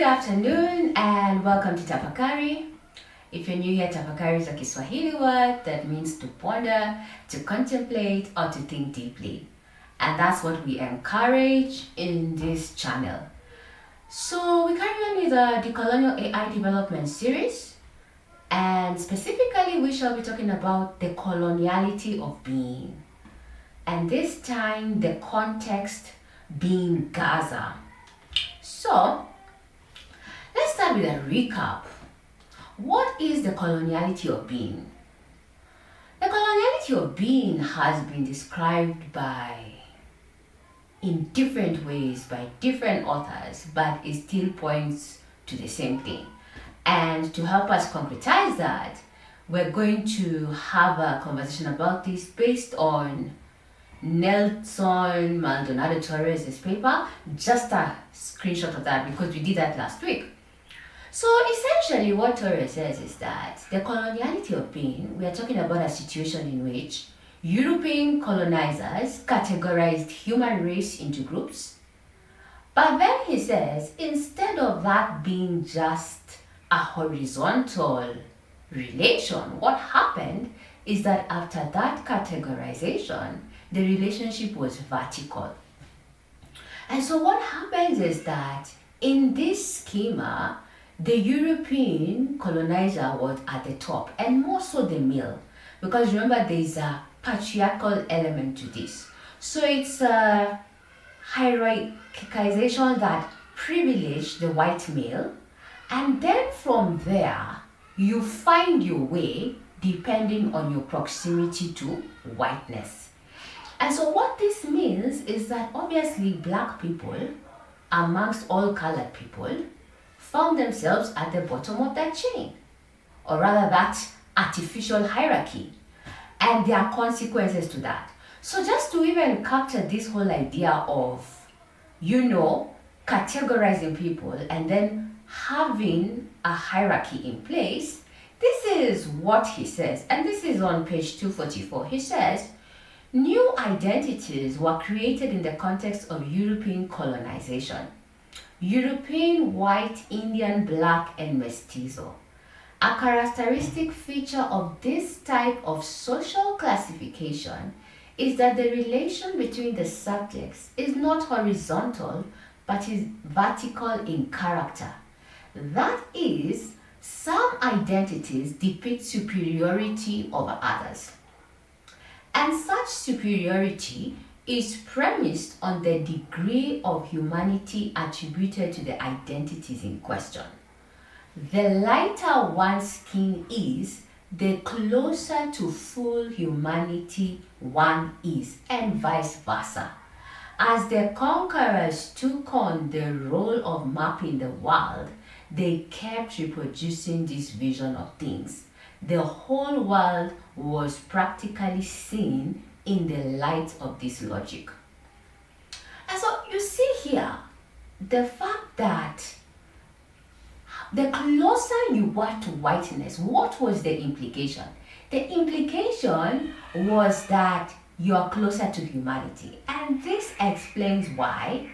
Good afternoon and welcome to Tafakari. If you're new here, Tafakari is a Kiswahili word that means to ponder, to contemplate, or to think deeply. And that's what we encourage in this channel. So we carry on with the Decolonial AI development series, and specifically we shall be talking about the coloniality of being. And this time the context being Gaza. So let's start with a recap. What is the coloniality of being? The coloniality of being has been described in different ways by different authors, but it still points to the same thing. And to help us concretize that, we're going to have a conversation about this based on Nelson-Maldonado Torres' paper, just a screenshot of that because we did that last week. So essentially what Torres says is that the coloniality of being, we are talking about a situation in which European colonizers categorized human race into groups. But then he says, instead of that being just a horizontal relation, what happened is that after that categorization, the relationship was vertical. And so what happens is that in this schema, the European colonizer was at the top, and more so the male, because remember there's a patriarchal element to this. So it's a hierarchization that privileged the white male, and then from there you find your way depending on your proximity to whiteness. And so what this means is that obviously black people, amongst all colored people, found themselves at the bottom of that chain, or rather that artificial hierarchy, and there are consequences to that. So just to even capture this whole idea of, categorizing people and then having a hierarchy in place, this is what he says, and this is on page 244. He says, new identities were created in the context of European colonization. European, white, Indian, black, and mestizo. A characteristic feature of this type of social classification is that the relation between the subjects is not horizontal, but is vertical in character. That is, some identities depict superiority over others. And such superiority is premised on the degree of humanity attributed to the identities in question. The lighter one's skin is, the closer to full humanity one is, and vice versa. As the conquerors took on the role of mapping the world, they kept reproducing this vision of things. The whole world was practically seen in the light of this logic. And so you see here the fact that the closer you were to whiteness, what was the implication? The implication was that you are closer to humanity. And this explains why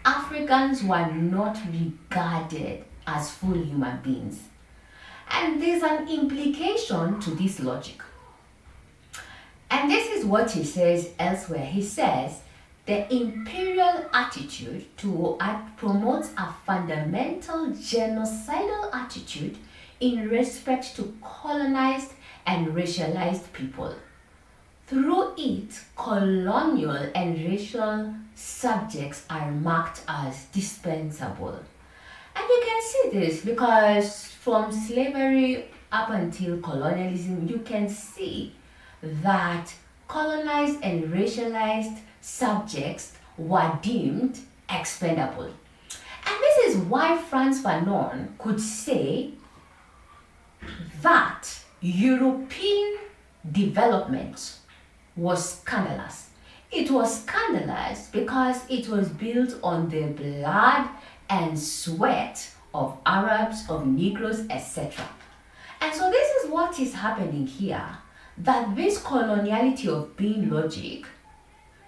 Africans were not regarded as full human beings. And there's an implication to this logic. And this is what he says elsewhere. He says, the imperial attitude promotes a fundamental genocidal attitude in respect to colonized and racialized people. Through it, colonial and racial subjects are marked as dispensable. And you can see this because from slavery up until colonialism, you can see that colonized and racialized subjects were deemed expendable. And this is why Frantz Fanon could say that European development was scandalous. It was scandalous because it was built on the blood and sweat of Arabs, of Negroes, etc. And so this is what is happening here, that this coloniality of being logic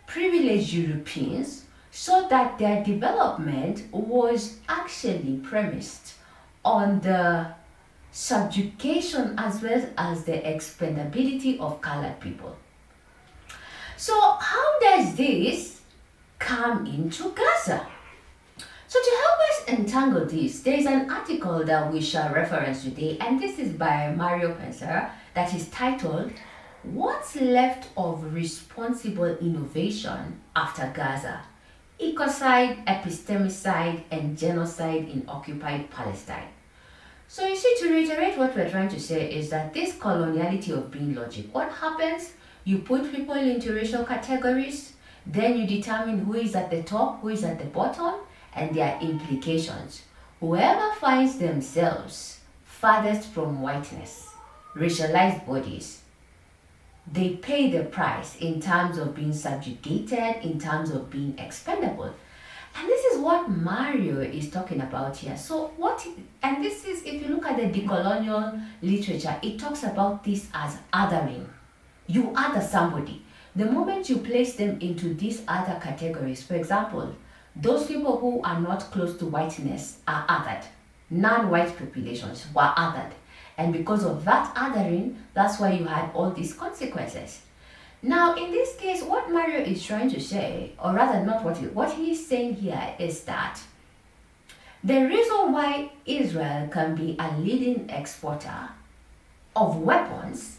privileged Europeans so that their development was actually premised on the subjugation as well as the expendability of colored people. So how does this come into Gaza? So to help us untangle this, there is an article that we shall reference today, and this is by Mario Pansera, that is titled, "What's Left of Responsible Innovation After Gaza? Ecocide, epistemicide, and genocide in occupied Palestine." So you see, to reiterate what we're trying to say is that this coloniality of being logic, what happens? You put people into racial categories, then you determine who is at the top, who is at the bottom, and their implications. Whoever finds themselves farthest from whiteness, racialized bodies, they pay the price in terms of being subjugated, in terms of being expendable. And this is what Mario is talking about here. So and this is, if you look at the decolonial literature, it talks about this as othering. You other somebody. The moment you place them into these other categories, for example, those people who are not close to whiteness are othered. Non-white populations were othered. And because of that othering, that's why you had all these consequences. Now, in this case, what Mario is trying to say, or rather not what he is saying here is that the reason why Israel can be a leading exporter of weapons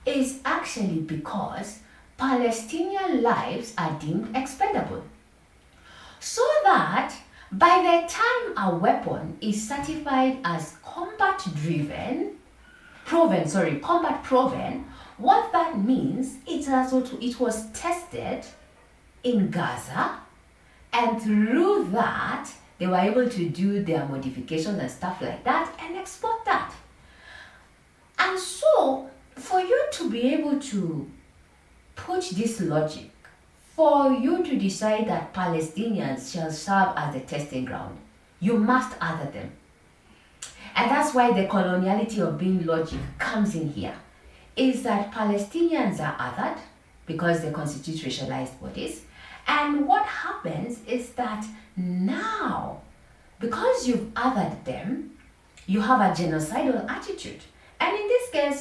is actually because Palestinian lives are deemed expendable. So that by the time a weapon is certified as combat proven, what that means is that it was tested in Gaza, and through that they were able to do their modifications and stuff like that and export that. And so for you to be able to put this logic, for you to decide that Palestinians shall serve as the testing ground, you must other them. And that's why the coloniality of being logic comes in here, is that Palestinians are othered because they constitute racialized bodies. And what happens is that now, because you've othered them, you have a genocidal attitude. And in this case,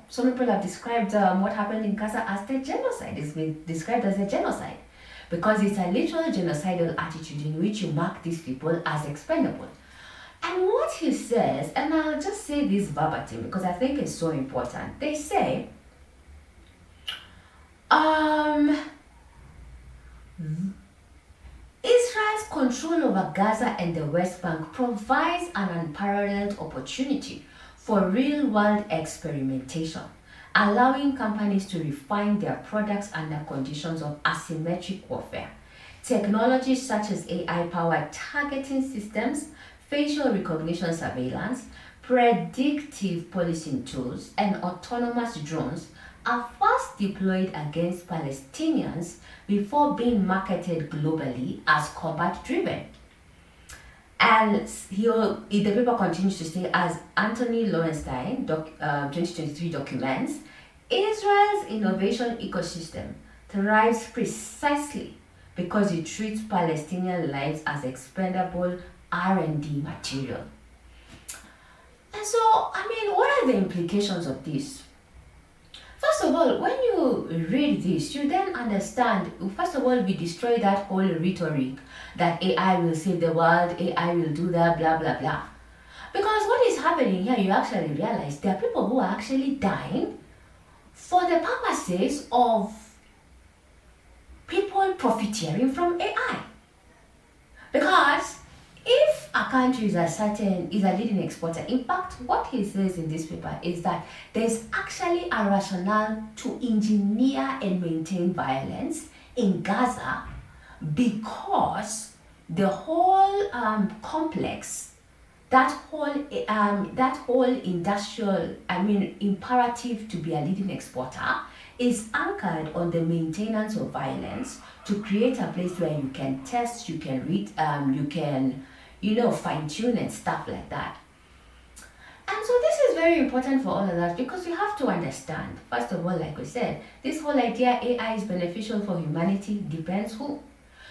some people have described what happened in Gaza as the genocide. It's been described as a genocide because it's a literal genocidal attitude in which you mark these people as expendable. And what he says, and I'll just say this verbatim because I think it's so important. They say, Israel's control over Gaza and the West Bank provides an unparalleled opportunity for real-world experimentation, allowing companies to refine their products under conditions of asymmetric warfare. Technologies such as AI-powered targeting systems, facial recognition surveillance, predictive policing tools, and autonomous drones are first deployed against Palestinians before being marketed globally as combat-driven. And the paper continues to say, as Anthony Lowenstein, 2023 documents, Israel's innovation ecosystem thrives precisely because it treats Palestinian lives as expendable R&D material. And so, what are the implications of this? First of all, when you read this, you then understand, first of all, we destroy that whole rhetoric that AI will save the world, AI will do that, blah, blah, blah. Because what is happening here, you actually realize there are people who are actually dying for the purposes of people profiteering from AI. Because if a country is a leading exporter, in fact, what he says in this paper is that there's actually a rationale to engineer and maintain violence in Gaza because the whole complex, that whole industrial, imperative to be a leading exporter is anchored on the maintenance of violence to create a place where you can test, you can read, you can fine-tune and stuff like that. And so this is very important for all of us because we have to understand, first of all, like we said, this whole idea AI is beneficial for humanity depends who.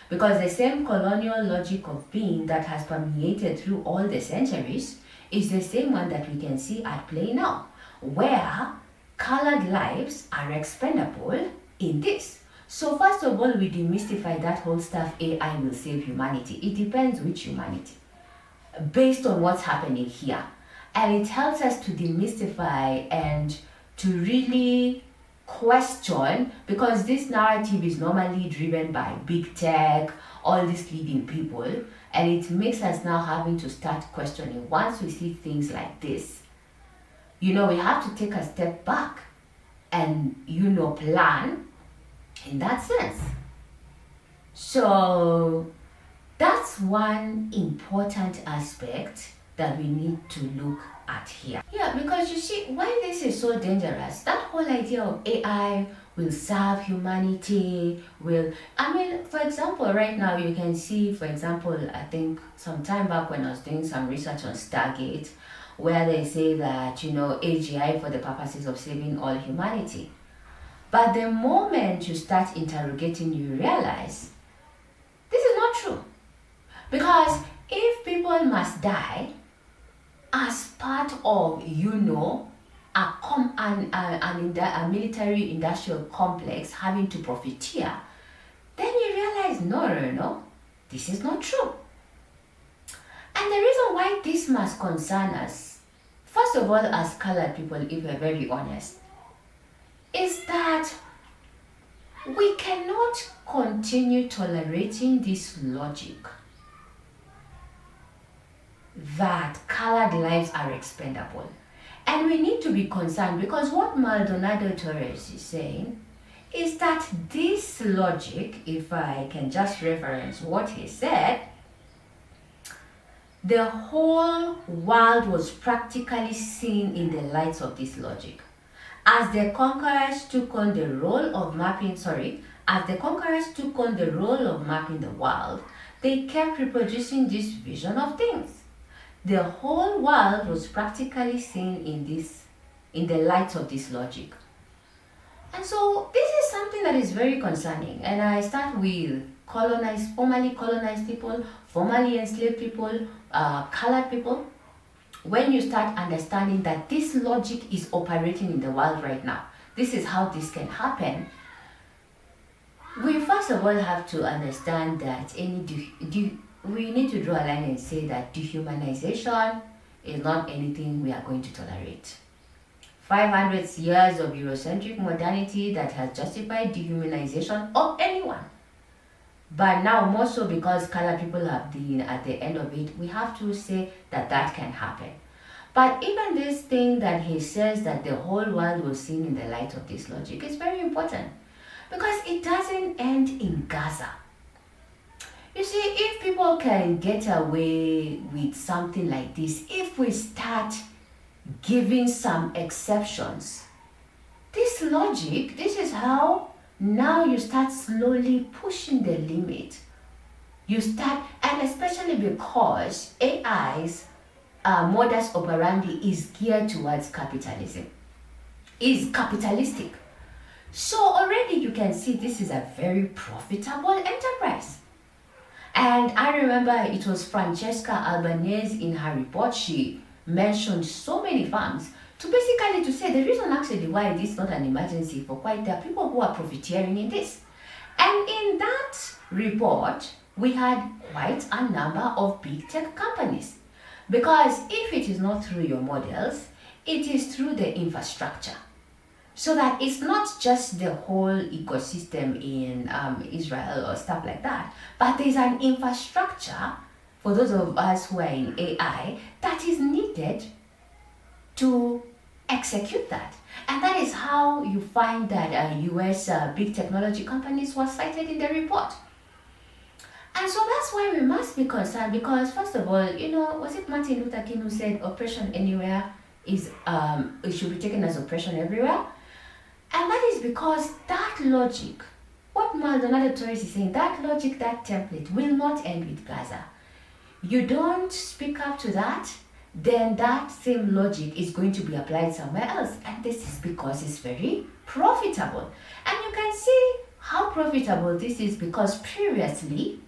Because the same colonial logic of being that has permeated through all the centuries is the same one that we can see at play now, where colored lives are expendable in this. So first of all, we demystify that whole stuff, AI will save humanity. It depends which humanity, based on what's happening here. And it helps us to demystify and to really question, because this narrative is normally driven by big tech, all these leading people, and it makes us now having to start questioning. Once we see things like this, we have to take a step back and plan in that sense. So that's one important aspect that we need to look at here. Yeah, because you see, why this is so dangerous, that whole idea of AI will serve humanity, for example, right now you can see, for example, I think some time back when I was doing some research on Stargate, where they say that, AGI for the purposes of saving all humanity. But the moment you start interrogating, you realize this is not true. Because if people must die as part of, a military industrial complex having to profiteer, then you realize, no, this is not true. And the reason why this must concern us, first of all, as colored people, if we're very honest, is that we cannot continue tolerating this logic that colored lives are expendable. And we need to be concerned, because what Maldonado Torres is saying is that this logic, if I can just reference what he said, the whole world was practically seen in the light of this logic. As the conquerors took on the role of mapping the world, they kept reproducing this vision of things. The whole world was practically seen in the light of this logic. And so this is something that is very concerning. And I start with formerly colonized people, formerly enslaved people, colored people. When you start understanding that this logic is operating in the world right now, this is how this can happen. We first of all have to understand that we need to draw a line and say that dehumanization is not anything we are going to tolerate. 500 years of Eurocentric modernity that has justified dehumanization of anyone. But now, more so because colored people have been at the end of it, we have to say that can happen. But even this thing that he says that the whole world was seen in the light of this logic is very important, because it doesn't end in Gaza. You see, if people can get away with something like this, if we start giving some exceptions, this logic, this is how now you start slowly pushing the limit. And especially because AI's modus operandi is geared towards capitalism, is capitalistic. So already you can see this is a very profitable enterprise. And I remember it was Francesca Albanese in her report, she mentioned so many firms to say the reason actually why this is not an emergency for quite, there are people who are profiteering in this. And in that report, we had quite a number of big tech companies. Because if it is not through your models, it is through the infrastructure. So that it's not just the whole ecosystem in Israel or stuff like that, but there's an infrastructure for those of us who are in AI that is needed to execute that. And that is how you find that US big technology companies were cited in the report. And so that's why we must be concerned, because first of all, was it Martin Luther King who said oppression anywhere is it should be taken as oppression everywhere? And that is because that logic, what Maldonado Torres is saying, that logic, that template will not end with Gaza. You don't speak up to that, then that same logic is going to be applied somewhere else. And this is because it's very profitable. And you can see how profitable this is, because previously,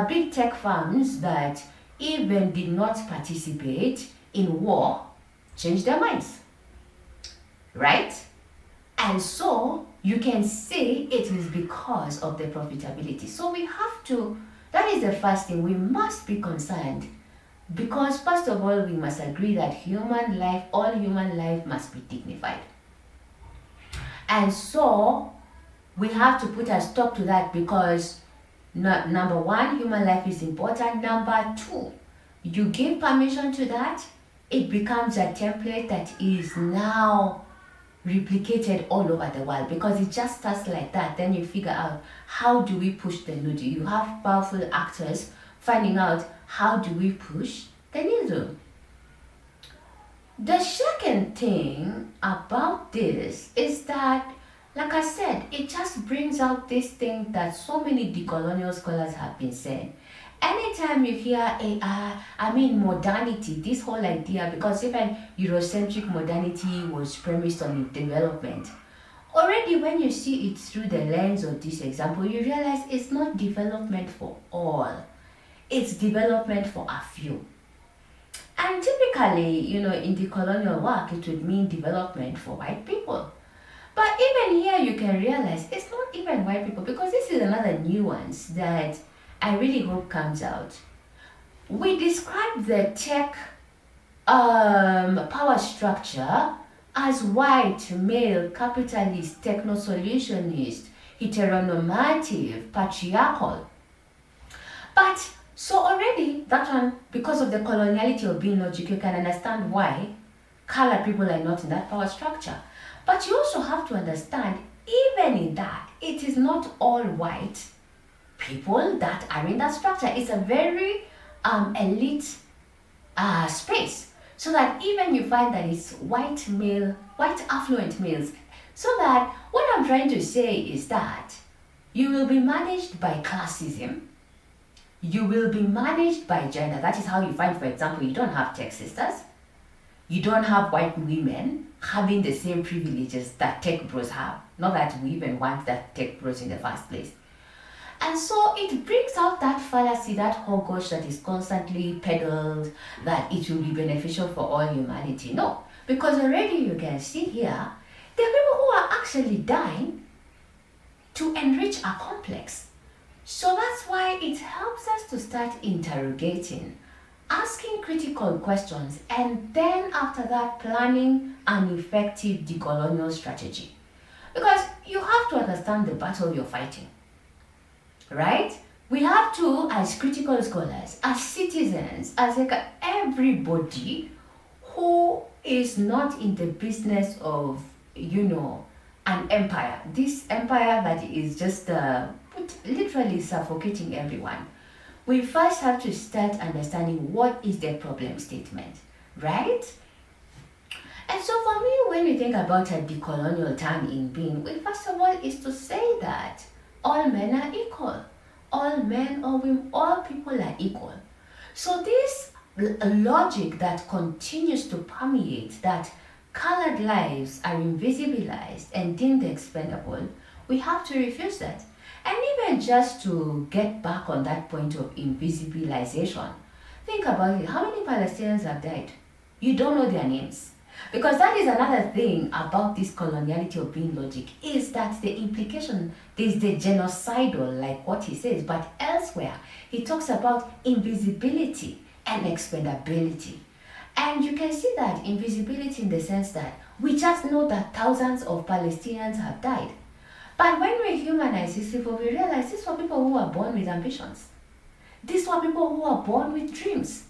big tech firms that even did not participate in war changed their minds, right? And so you can say it is because of the profitability. So we have to, that is the first thing, we must be concerned, because first of all, we must agree that human life, all human life must be dignified. And so we have to put a stop to that, because number one, human life is important. Number two, you give permission to that, it becomes a template that is now replicated all over the world, because it just starts like that. Then you figure out, how do we push the needle? You have powerful actors finding out, how do we push the needle? The second thing about this is that, like I said, it just brings out this thing that so many decolonial scholars have been saying. Anytime you hear modernity, this whole idea, because even Eurocentric modernity was premised on development. Already when you see it through the lens of this example, you realize it's not development for all. It's development for a few. And typically, in decolonial work, it would mean development for white people. But even here, you can realize it's not even white people, because this is another nuance that I really hope comes out. We describe the tech power structure as white, male, capitalist, techno-solutionist, heteronormative, patriarchal. But so already that one, because of the coloniality of being logic, you can understand why colored people are not in that power structure. But you also have to understand, even in that, it is not all white people that are in that structure. It's a very elite space. So that even you find that it's white male, white affluent males. So that what I'm trying to say is that you will be managed by classism. You will be managed by gender. That is how you find, for example, you don't have tech sisters. You don't have white women having the same privileges that tech bros have. Not that we even want that tech bros in the first place. And so it brings out that fallacy, that hogwash that is constantly peddled, that it will be beneficial for all humanity. No, because already you can see here, there are people who are actually dying to enrich our complex. So that's why it helps us to start interrogating, asking critical questions, and then after that, planning an effective decolonial strategy. Because you have to understand the battle you're fighting. Right? We have to, as critical scholars, as citizens, as everybody who is not in the business of, an empire. This empire that is just literally suffocating everyone. We first have to start understanding what is the problem statement, right? And so for me, when we think about a decolonial term in being, first of all is to say that all men are equal. All men or women, all people are equal. So this logic that continues to permeate, that colored lives are invisibilized and deemed expendable, we have to refuse that. And even just to get back on that point of invisibilization, think about it. How many Palestinians have died? You don't know their names. Because that is another thing about this coloniality of being logic, is that the implication, there's the genocidal, like what he says, but elsewhere, he talks about invisibility and expendability. And you can see that invisibility in the sense that we just know that thousands of Palestinians have died. But when we humanize these people, we realize these were people who were born with ambitions. These were people who were born with dreams.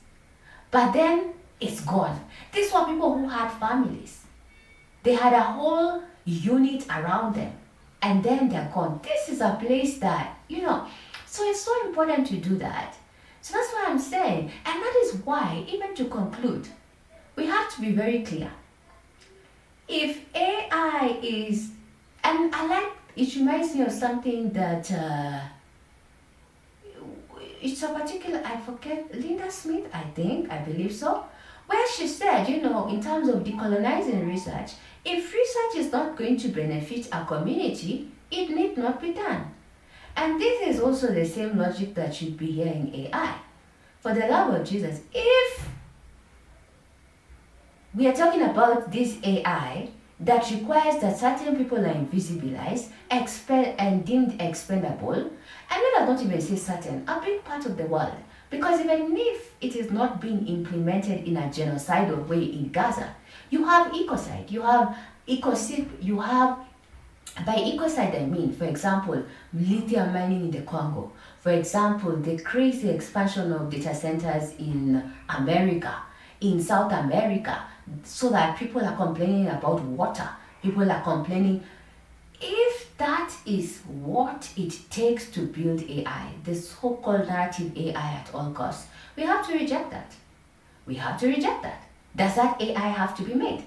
But then it's gone. These were people who had families. They had a whole unit around them. And then they're gone. This is a place that, so it's so important to do that. So that's what I'm saying. And that is why, even to conclude, we have to be very clear. If AI is, and I like, it reminds me of something that, it's a particular, I forget, Linda Smith, I believe so, where she said, in terms of decolonizing research, if research is not going to benefit a community, it need not be done. And this is also the same logic that should be here in AI. For the love of Jesus, if we are talking about this AI that requires that certain people are invisibilized, expelled, and deemed expendable, and let us not even say certain, a big part of the world. Because even if it is not being implemented in a genocidal way in Gaza, you have ecocide, you have ecocide, you have, by ecocide I mean, for example, lithium mining in the Congo, for example, the crazy expansion of data centers in America, in South America, so that people are complaining about water, people are complaining. If that is what it takes to build AI, the so-called narrative AI at all costs, we have to reject that. We have to reject that. Does that AI have to be made?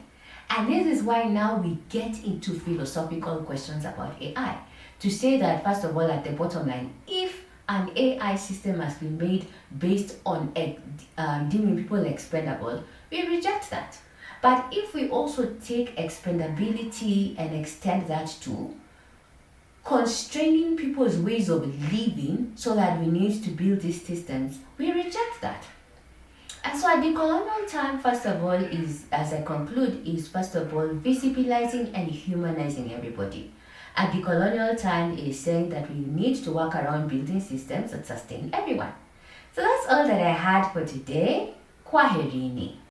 And this is why now we get into philosophical questions about AI. To say that, first of all, at the bottom line, if an AI system has been made based on deeming people expendable, we reject that. But if we also take expendability and extend that to constraining people's ways of living so that we need to build these systems, we reject that. And so at the colonial time, first of all, is, as I conclude, is first of all visibilizing and humanizing everybody. At the colonial time is saying that we need to work around building systems that sustain everyone. So that's all that I had for today. Kwaherini.